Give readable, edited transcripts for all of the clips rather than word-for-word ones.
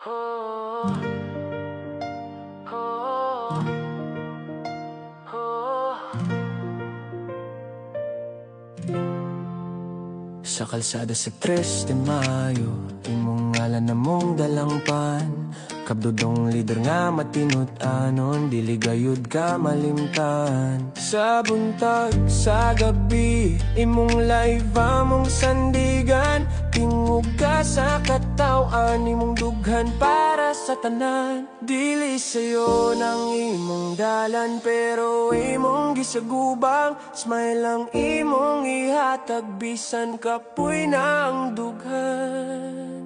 Sa kalsada sa 3 de Mayo, imong ngalan na mong dalangpan. Kabdodong lider nga matinut-anon, dili gayud ka malimtan. Sa buntag, sa gabi, imong live among sandigan. Tingog ka sa katawan, imong dughan para sa tanan. Dili sayo ng imong dalan, pero imong gisagubang. Smile lang imong ihatag, bisan kapoy na ang dughan.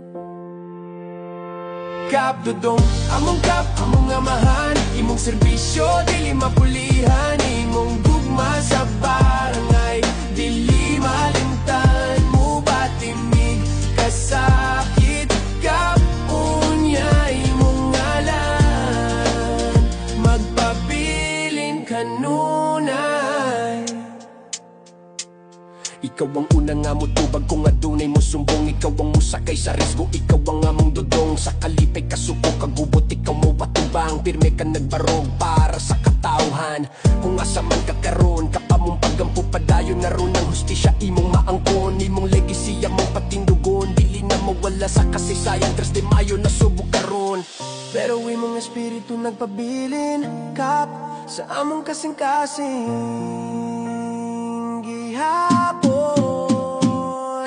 Kabdodong, among kap, among amahan. Imong serbisyo, dili mapulihan. Imong gugma sa barangay, dili malimtan. Mo batimig, kasakit, kap, unya imong ngalan. Magpabilin kanunay. Ikaw ang unang nga mo tubag kung adunay mo sumbong. Ikaw ang musakay sa risgo, ikaw ang among dudong. Sa kalipay kasuko, kagubot, ikaw mo batubang. Pirme ka nagbarog para sa katauhan. Kung asa man ka karon, kapamong paggampo padayon na ron ang hustisya imong maangkon. Imong legacy among patindugon, dili na mawala sa kasaysayan. 3 de Mayo na subok karon, pero imong espiritu nagpabilin. Kap, sa among kasing-kasing gihapon.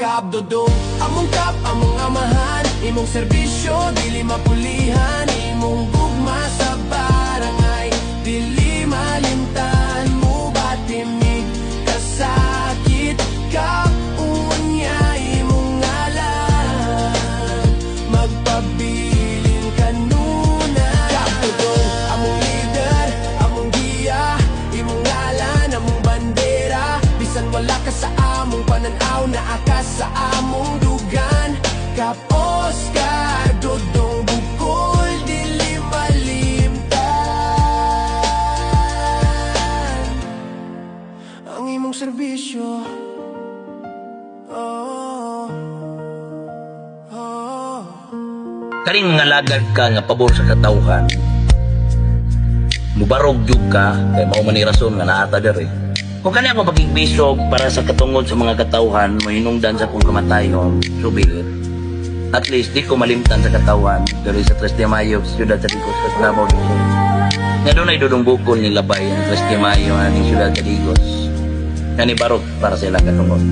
Kabdodong, among kap, among amahan. Imong serbisyo, dili mapulihan. Imong gugma sa barangay, dili malimtan. Mo batimig, kasakit, kap, unya imong ngalan. Magpabilin kanunay. Kabdodong, among leader, among giya. Imong ngalan, among bandera. Bisan wala ka sa among pananaw, naa ka sa among dugan. Kap Oscar, dodong bukol, dili malimtan. Ang imong serbisyo, Karing mga lagad ka nga pabor sa katawhan, mubarog jud ka, kay mao man ni rason nga naata diri. Kung kani ako pagigbisog para sa katungod sa mga katawhan, mo hinungdan sa kong kamatayon, subil. At least di ko malimtan sa katawan diri sa 3 de Mayo sa siyudad sa Digos sa Davao del Sur. Nga doon ay dudong bukol ni labay ang 3 de Mayo aning siyudad sa Digos. Kani barog para sa ilang katungod.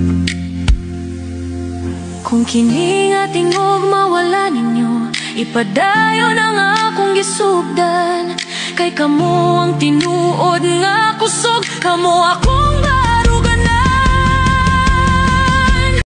Kung kini nga tingog mawala ninyo, ipadayon ang akong gisugdan. Kay kamo ang tinuod nga kusog, kamo akong